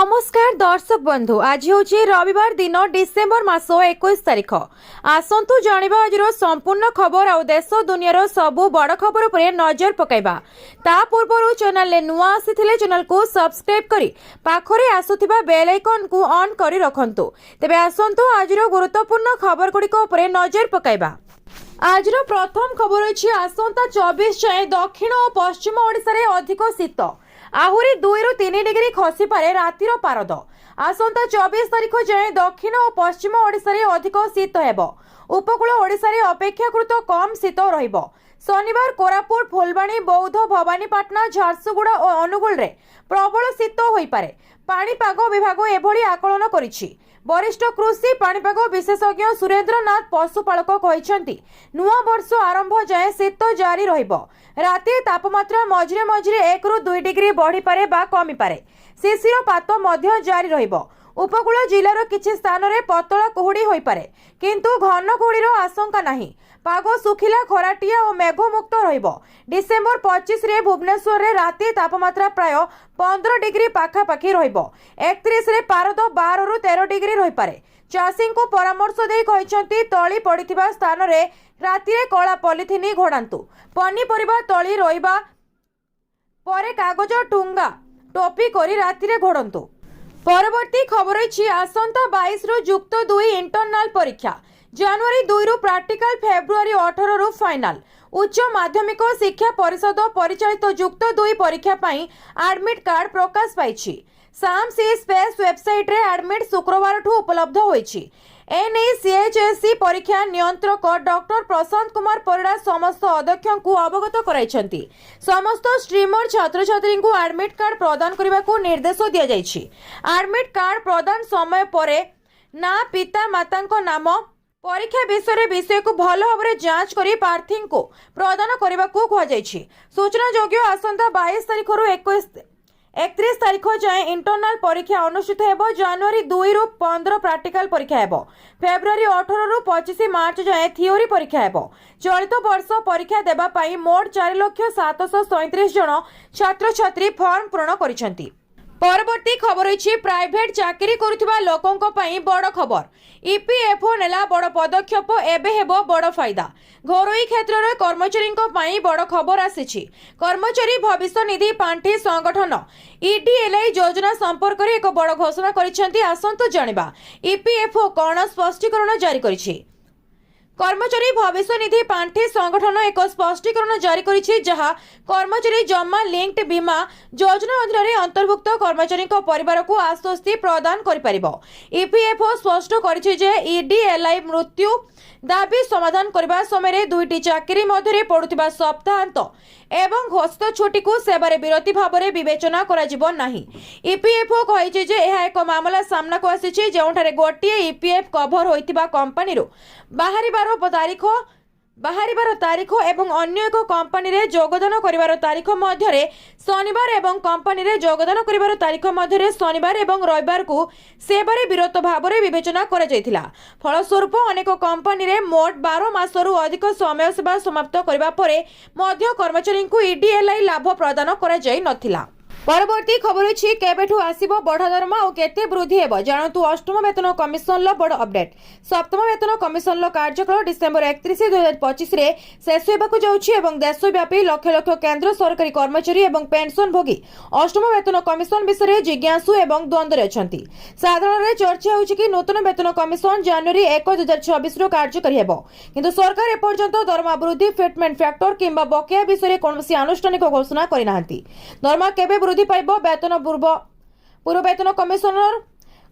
नमस्कार दर्शक बंधु आज हूँ रविवार दिन डिसेम्बर मास 21 तारिख आसतु जानिबा आज संपूर्ण खबर आ देश दुनियार सबु बड़ खबर पर नजर पकाइबा ता पूर्व चैनल नुआ आसीथिले चैनल को सब्सक्राइब करी पाखरे आसुथिबा बेल आइकन को ऑन करी रखंतु। तेबे आसंतु आजिर गुरुत्वपूर्ण खबर गुड़िक उपरे नजर पकाइबा। आज प्रथम खबर अछि आसंता 24 जाए दक्षिण और पश्चिम ओडिशा रे अधिक शीत आहुरी 2 रु 3 डिग्री खसी पारे रातिर पारद। आसंता 24 तारिख जाए दक्षिण और पश्चिम ओडिशा रे अधिक शीत हेबो। उपकूल ओडिशा रे अपेक्षाकृत कम शीत रहिबो। शनिवार कोरापुट फुलबाणी बौद्ध भवानीपाटना झारसुगुड़ा और अनुगुल रे प्रबल शीत होई पारे। पाणीपाग विभाग एभली आकलन करिछि। वरिष्ठ कृषि पाणीपाग विशेषज्ञ सुरेंद्रनाथ पशुपालक कहते नुआ वर्ष आरंभ जाए शीत जारी रहिबो। राति तापमात्रा मझिरे मझिरे 1 रु 2 डिग्री बढ़ी पारे बा कमी पारे। शिशिरपात मध्य जारी रहिबो। उपकूल जिलार किछि स्थान रे पतला कुहुड़ी होई पारे किंतु घन कुहुड़ीर आशंका नाही। पाग सुखिला खराटिया और मेघमुक्त रहिबो। डिसेम्बर 25 रे भुवनेश्वर रे राति तापमात्रा प्राय 15 डिग्री पाखापाखी रहिबो। 31 रे पारद 12 रु 13 डिग्री रहि पारे। चाषी को परामर्श दे कहते तली पड़िथिबा स्थान रे राति रे कला पॉलिथिन घोड़ांतु। पनीपरिबा तली रहिबा परे कागज टुंगा टोपी करी राति रे घोड़ंतु। परवर्ती खबर अछि आसंता 22 रु युक्त 2 इंटरनल परीक्षा जनवरी 2 रु प्रैक्टिकल फेब्रुआरी 18 रु फाइनल। उच्च माध्यमिक शिक्षा परिषद परिचालित युक्त 2 परीक्षा पाई एडमिट कार्ड प्रकाश पाइछि। साम सी स्पेस वेबसाइट रे एडमिट शुक्रवार ठू उपलब्ध होइछि। एनईसीएचएससी परीक्षा नियंत्रक डॉक्टर प्रशांत कुमार परिड़ा समस्त अध्यक्षों को अवगत कराइछंती। समस्त स्ट्रीमर छात्र छात्री को एडमिट कार्ड प्रदान करने को निर्देश दिया जाइछि। एडमिट कार्ड प्रदान समय परे ना पिता माता नाम परीक्षा विषय को भल भाव जांच करी प्रार्थी को प्रदान करने को कहुଯାଇଛି। सूचना योग्य आसंता 22 तारिख रु 31 तारिख जाए इंटरनल परीक्षा अनुष्ठित हेबो। जनवरी 2 रु 15 प्रैक्टिकल परीक्षा हेबो। फेब्रुआरी 18 रु 25 मार्च जाए थियोरी परीक्षा हेबो। चलित वर्ष परीक्षा देबा पाई मोट 4,737 जन छात्र छात्री फॉर्म पूर्ण करिसेंती। परवर्ती खबर अछि प्राइवेट चाकरी करुथिबा लोकंक पई बड़ खबर। ईपीएफओ नेला बड़ पदक्षेप एबे हेबो बड़ फायदा। घरोई क्षेत्र रे कर्मचारींक पई बड़ खबर आसीछि। कर्मचारी भविष्य निधि पांठी संगठन ईडीएलआई योजना संपर्क रे एक बड़ घोषणा करिसेंती। आसंतु जानिबा ईपीएफओ कोन स्पष्टीकरण जारी करिछि। कर्मचारी भविष्य निधि पांठी संगठन एक स्पष्टीकरण जारी करिछि जहां कर्मचारी जमा लिंक्ड बीमा योजना अधीन अंतर्भुक्त कर्मचारी परिवार को आश्वस्ति प्रदान करि परिबो। ईपीएफओ स्पष्ट करिछि जे ईडीएलआई मृत्यु दाबी समाधान करबा समय दुईटी चाकरी मध्य पड़ुथिबा सप्ताहांत एवं घोषित छुट्टी को सेवारे विरति भावरे विवेचना करा जिवो नाही। ईपीएफओ कहिछि जे एहा एक मामला सामना को आसीछि जेउठारे गोटिए ईपीएफ कभर होइतिबा कंपनी रो बाहरिबार तारीख एवं अन्य एक कंपनी रे योगदान करिवार तारीख मध्य शनिवार एवं कंपनी रे योगदान करिवार तारीख मध्य शनिवार एवं रविवार को सेवारे विरत भावरे विवेचना करा जायतिला। फलस्वरूप अनेक कंपनी रे मोट 12 मासरु अधिक समय सेवा समाप्त करबा परे मध्य कर्मचारी को ईडीएलआई लाभ प्रदान करा जाय नथिला। परवर्ती खबर अछि केबेठु आसीबो बड़ दरमा और केते वृद्धि हेबो जानतु। अष्टम वेतन कमिशन लो बड़ अपडेट। सप्तम वेतन कमिशन लो कार्यकाल डिसेंबर 31 2025 रे शेष हेबाकु जाउछि एवं देशव्यापी लक्ष लक्ष केंद्र सरकारी कर्मचारी एवं पेंशन भोगी अष्टम वेतन कमिशन विषय जिज्ञासु एवं द्वंद्व अछंती। साधारण रे चर्चा होछि कि नूतन वेतन कमिशन जनवरी 1 2026 रो कार्यकारी हेबो किंतु सरकार एपर्यंत दरमा वृद्धि फिटमेंट फैक्टर किंबा बकेया विषय कोनोसी आनुष्ठानिक घोषणा करि नाहंती। दरमा केबे वृद्धि पाइबो वेतन पूर्व वेतन कमिशनर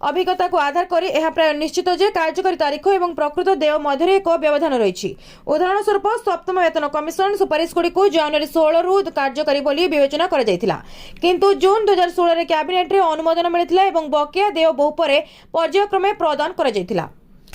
अभिज्ञता को आधार करी यह प्राय निश्चित जे कार्यकारी तारीख एवं प्रकृत देय मध्य एक व्यवधान रही। उदाहरण स्वरूप सप्तम वेतन कमिशन सुपारिश गुड़ी को जनवरी 16 रु कार्यकारी बोली विवेचना करा जायतिला किंतु जून 2016 रे कैबिनेट रे अनुमोदन मिलिथिला एवं बकेया देय बहु परे पर्यायक्रमे प्रदान करा जायतिला।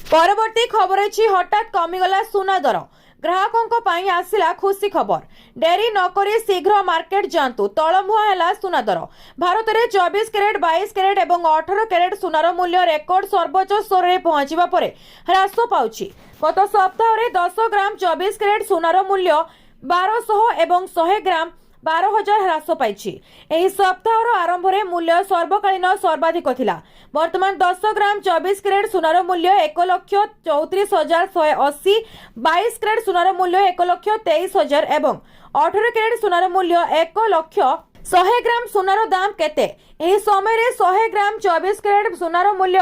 परवर्ती खबर अछि हठात कमिगला सुना दर। ग्राहकों पाई आसिला खुशी खबर। डेरी नकरी शीघ्र मार्केट जातु तलमुहा है सुना दर। भारत में 24 कैरेट 22 कैरेट और 18 कैरेट सुनार मूल्य रेकर्ड सर्वोच्च स्तर में पहुंचवा पर ह्रास पाउछि। गत सप्ताह 10 ग्राम 24 कैरेट सुनार मूल्य 1200 और 100 ग्राम 12,000 ହ୍ରାସ ପାଇଛି। ଏହି ସପ୍ତାହର ଆରମ୍ଭରେ ମୂଲ୍ୟ ସର୍ବକାଳୀନ ସର୍ବାଧିକ ଥିଲା। ବର୍ତ୍ତମାନ 10 ଗ୍ରାମ 24 କ୍ୟାରେଟ୍ ସୁନାର ମୂଲ୍ୟ 1,34,180, 22 କ୍ୟାରେଟ୍ ସୁନାର ମୂଲ୍ୟ 1,23,000 ଏବଂ 18 କ୍ୟାରେଟ୍ ସୁନାର ମୂଲ୍ୟ 1,00,000। 100 ଗ୍ରାମ ସୁନାର ଦାମ କେତେ? ଏହି ସମୟରେ 100 ଗ୍ରାମ 24 କ୍ୟାରେଟ୍ ସୁନାର ମୂଲ୍ୟ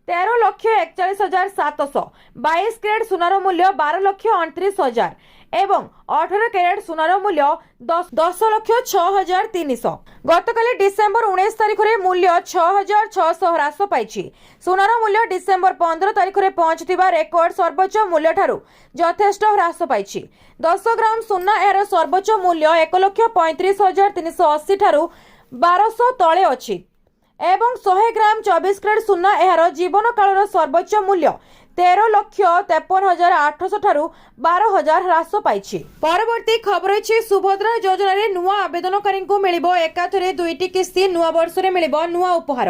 13,41,700, 22 କ୍ୟାରେଟ୍ ସୁନାର ମୂଲ୍ୟ 12,29,000 ଏବଂ 18 କ୍ୟାରେଟ୍ ସୁନାର ମୂଲ୍ୟ 10,06,300। ଗତକାଲି ଡିସେମ୍ବର 19 ତାରିଖରେ ମୂଲ୍ୟ 6,600 ହ୍ରାସ ପାଇଛି। ସୁନାର ମୂଲ୍ୟ ଡିସେମ୍ବର 15 ତାରିଖରେ ପହଞ୍ଚିଥିବା ରେକର୍ଡ ସର୍ବୋଚ୍ଚ ମୂଲ୍ୟଠାରୁ ଯଥେଷ୍ଟ ହ୍ରାସ ପାଇଛି। 10 ଗ୍ରାମ ସୁନା ଏହାର ସର୍ବୋଚ୍ଚ ମୂଲ୍ୟ 1,35,380 ଠାରୁ 1,200 ତଳେ ଅଛି ଏବଂ 100 ଗ୍ରାମ 24 କ୍ୟାରେଟ୍ ସୁନା ଏହାର ଜୀବନ କାଳର ସର୍ବୋଚ୍ଚ ମୂଲ୍ୟ 13,53,800 ଠାରୁ 12,000 ହ୍ରାସ ପାଇଛି। ପରବର୍ତ୍ତୀ ଖବର ଅଛି ସୁଭଦ୍ରା ଯୋଜନାରେ ନୂଆ ଆବେଦନକାରୀଙ୍କୁ ମିଳିବ ଏକାଥରେ 2ଟି କିସ୍ତି। ନୂଆ ବର୍ଷରେ ମିଳିବ ନୂଆ ଉପହାର।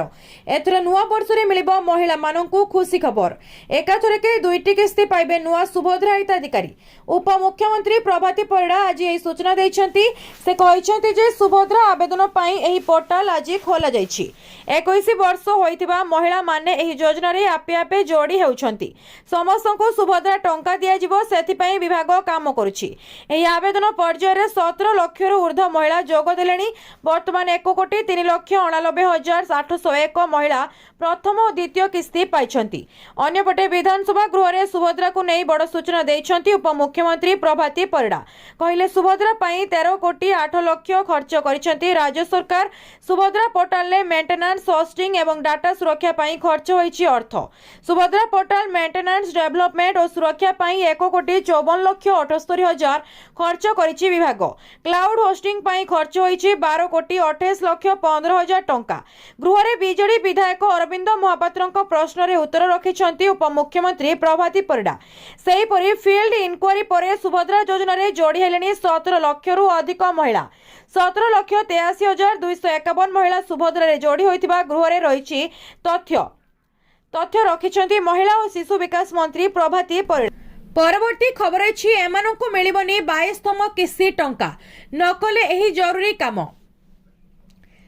ଏଥର ନୂଆ ବର୍ଷରେ ମିଳିବ ମହିଳାମାନଙ୍କୁ ଖୁସି ଖବର। ଏକାଥରକେ 2ଟି କିସ୍ତି ପାଇବେ ନୂଆ ସୁଭଦ୍ରା ହିତାଧିକାରୀ। ଉପମୁଖ୍ୟମନ୍ତ୍ରୀ ପ୍ରଭାତୀ ପରିଡ଼ା ଆଜି ଏହି ସୂଚନା ଦେଇଛନ୍ତି। ସେ କହିଛନ୍ତି ଯେ ସୁଭଦ୍ରା ଆବେଦନ ପାଇଁ ଏହି ପୋର୍ଟାଲ ଆଜି ଖୋଲାଯାଇଛି। 21 ବର୍ଷ ହୋଇଥିବା ମହିଳାମାନେ ଏହି ଯୋଜନାରେ ଆପେ ଆପେ ଯୋଡ଼ି ହେଉଛନ୍ତି। ସମସ୍ତଙ୍କୁ ସୁଭଦ୍ରା ଟଙ୍କା ଦିଆଯିବ, ସେଥିପାଇଁ ବିଭାଗ କାମ କରୁଛି। ଏହି ଆବେଦନ ପର୍ଯ୍ୟାୟରେ 17 ଲକ୍ଷରୁ ଉର୍ଦ୍ଧ୍ୱ ମହିଳା ଯୋଗ ଦେଲେଣି। ବର୍ତ୍ତମାନ 1,03,89,801 ମହିଳା ପ୍ରଥମ ଓ ଦ୍ୱିତୀୟ କିସ୍ତି ପାଇଛନ୍ତି। ଅନ୍ୟପଟେ ବିଧାନସଭା ଗୃହରେ ସୁଭଦ୍ରାକୁ ନେଇ ବଡ଼ ସୂଚନା ଦେଇଛନ୍ତି ଉପମୁଖ୍ୟମନ୍ତ୍ରୀ ପ୍ରଭାତୀ ପରିଡ଼ା। କହିଲେ ସୁଭଦ୍ରା ପାଇଁ 13,08,00,000 ଖର୍ଚ୍ଚ କରିଛନ୍ତି ରାଜ୍ୟ ସରକାର। ସୁଭଦ୍ରା ପୋର୍ଟାଲରେ ମେଣ୍ଟେନାନ୍ସ, ହୋଷ୍ଟିଂ ଏବଂ ଡାଟା ସୁରକ୍ଷା ପାଇଁ ଖର୍ଚ୍ଚ ହୋଇଛି ଅର୍ଥ। ସୁଭଦ୍ରା ପୋର୍ଟାଲ ମେଣ୍ଟେନାନ୍ସ, ଡେଭଲପମେଣ୍ଟ ଓ ସୁରକ୍ଷା ପାଇଁ 1,54,78,000 ଖର୍ଚ୍ଚ କରିଛି ବିଭାଗ। କ୍ଲାଉଡ୍ ହୋଷ୍ଟିଂ ପାଇଁ ଖର୍ଚ୍ଚ ହୋଇଛି 12,28,15,000 ଟଙ୍କା। ଗୃହରେ ବିଜେଡି ବିଧାୟକ ଅରବିନ୍ଦ ମହାପାତ୍ରଙ୍କ ପ୍ରଶ୍ନରେ ଉତ୍ତର ରଖିଛନ୍ତି ଉପମୁଖ୍ୟମନ୍ତ୍ରୀ ପ୍ରଭାତୀ ପରିଡ଼ା। ସେହିପରି ଫିଲ୍ଡ ଇନକ୍ୱାରି ପରେ ସୁଭଦ୍ରା ଯୋଜନାରେ ଯୋଡ଼ି ହେଲେଣି 17 ଲକ୍ଷରୁ ଅଧିକ ମହିଳା। 17,83,251 ମହିଳା ସୁଭଦ୍ରାରେ ଯୋଡ଼ି ହୋଇଥିବା ଗୃହରେ ରହିଛି ତଥ୍ୟ ରଖିଛନ୍ତି ମହିଳା ଓ ଶିଶୁ ବିକାଶ ମନ୍ତ୍ରୀ ପ୍ରଭାତୀ ପରିଡ଼ା। ପରବର୍ତ୍ତୀ ଖବର ଅଛି ଏମାନଙ୍କୁ ମିଳିବନି 22ତମ କିସ୍ତି ଟଙ୍କା। ନକଲେ ଏହି ଜରୁରୀ କାମ।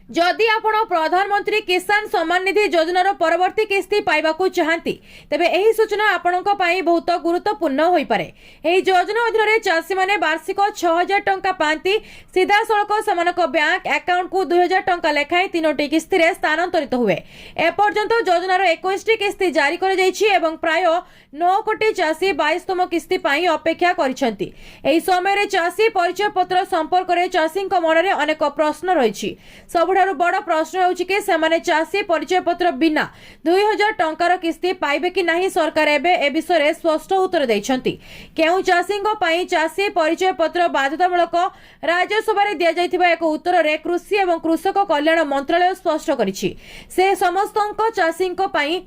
जदि आपण प्रधानमंत्री किसान सम्मान निधि योजनार परवर्ती किस्ती पाइबाकू चाहती तेबे एही सूचना आपणक पई बहुत गुरुत्वपूर्ण होई पारे। एही योजना अधीन चाषी माने वार्षिक 6,000 टंका पाती। सीधा सड़क समानक बैंक अकाउंट को 2,000 टंका लेखाएं 3टी किस्ती रे स्थानांतरित हुए। एपर्यंत योजनार 21टी किस्ती जारी कर जायछि एवं प्राय 9 कोटी चाषी 22तम किस्ती पाई अपेक्षा करिसेंती। एही समय चाषी परिचय पत्र संपर्क में चाषी मनरे अनेक प्रश्न रही। सबुठारु बड़ प्रश्न होउछि कि सेमाने चाषी परिचय पत्र बिना 2,000 टंकार किस्ती पाइबे कि नहीं। सरकार एबे ए विषय स्पष्ट उत्तर दैछंती। केउ चाषींको पई चाषी परिचय पत्र बाध्यतामूलक राज्यसभा रे दिया जायथिबा एक उत्तर रे कृषि एवं कृषक कल्याण मंत्रालय स्पष्ट करिछि। से समस्तंको चाषींको पई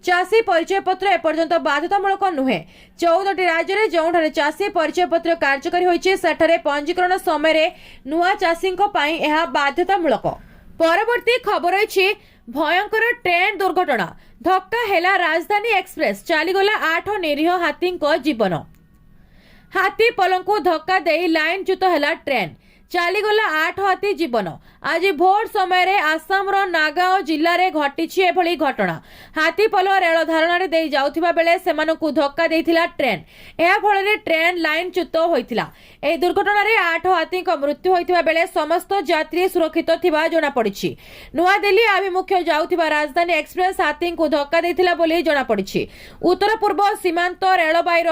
चाषी परिचय पत्र एपर्यंत बाध्यतामूलक नुहे। 14टी राज्य में जोठारे चाषी परिचय पत्र कार्यकारी होइछि सेठारे पंजीकरण समय नुआ चाषींको पई एहा बाध्यतामूलक। परवर्ती खबर अछि भयंकर ट्रेन दुर्घटना। धक्का हेला राजधानी एक्सप्रेस, चलीगला 8 निरीह हाथींको जीवन। हाथी पलंकु धक्का देई लाइनच्युत हेला ट्रेन, चलीगला 8 हाथी जीवन। आज भोर समय आसाम नागाओं जिले में घटी एभली घटना। हाथी पल रेल धारणा दे जाउथिबा बेले सेमानकु धक्का देइथिला ट्रेन। एहा फଳରେ ट्रेन लाइनच्युत होइथिला। एही दुर्घटना रे 8 हाथी मृत्यु होइथिबा बेले समस्त यात्री सुरक्षित थिबा जणा पड़िछि। नुआ दिल्ली अभिमुख्य जाउथिबा राजधानी एक्सप्रेस हाथी को धक्का देइथिला बोली जणा पड़िछि। उत्तर पूर्व सीमांत रेलबाईर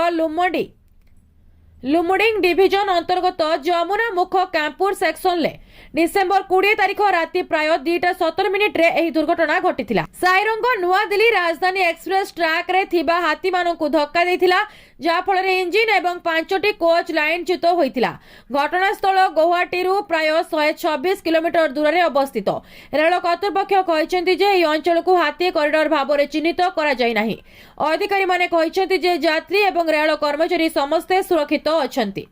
लुमुडिंग डिविजन अंतर्गत जमुना मुख कानपुर सेक्शन ले डिसेंबर 20 तारिख राति प्राय 2:17 रे एही दुर्घटना घटिथिला। साइरंग नुआ दिल्ली राजधानी एक्सप्रेस ट्रैक रे थिबा हाथी मानकु धक्का देइथिला, जा फଳରେ इंजिन एवं 5टी कोच लाइनच्युत होइथिला। घटनास्थल गुवाहाटी रु प्राय 126 किलोमीटर दूर में अवस्थित। रेल कर्तृपक्ष कहिसेंति जे एही अंचल को हाथी कॉरिडोर भाबरे चिन्हित करा जाय नाही। अधिकारी माने कहिसेंति जे यात्री एवं रेल कर्मचारी समस्ते सुरक्षित अछंती।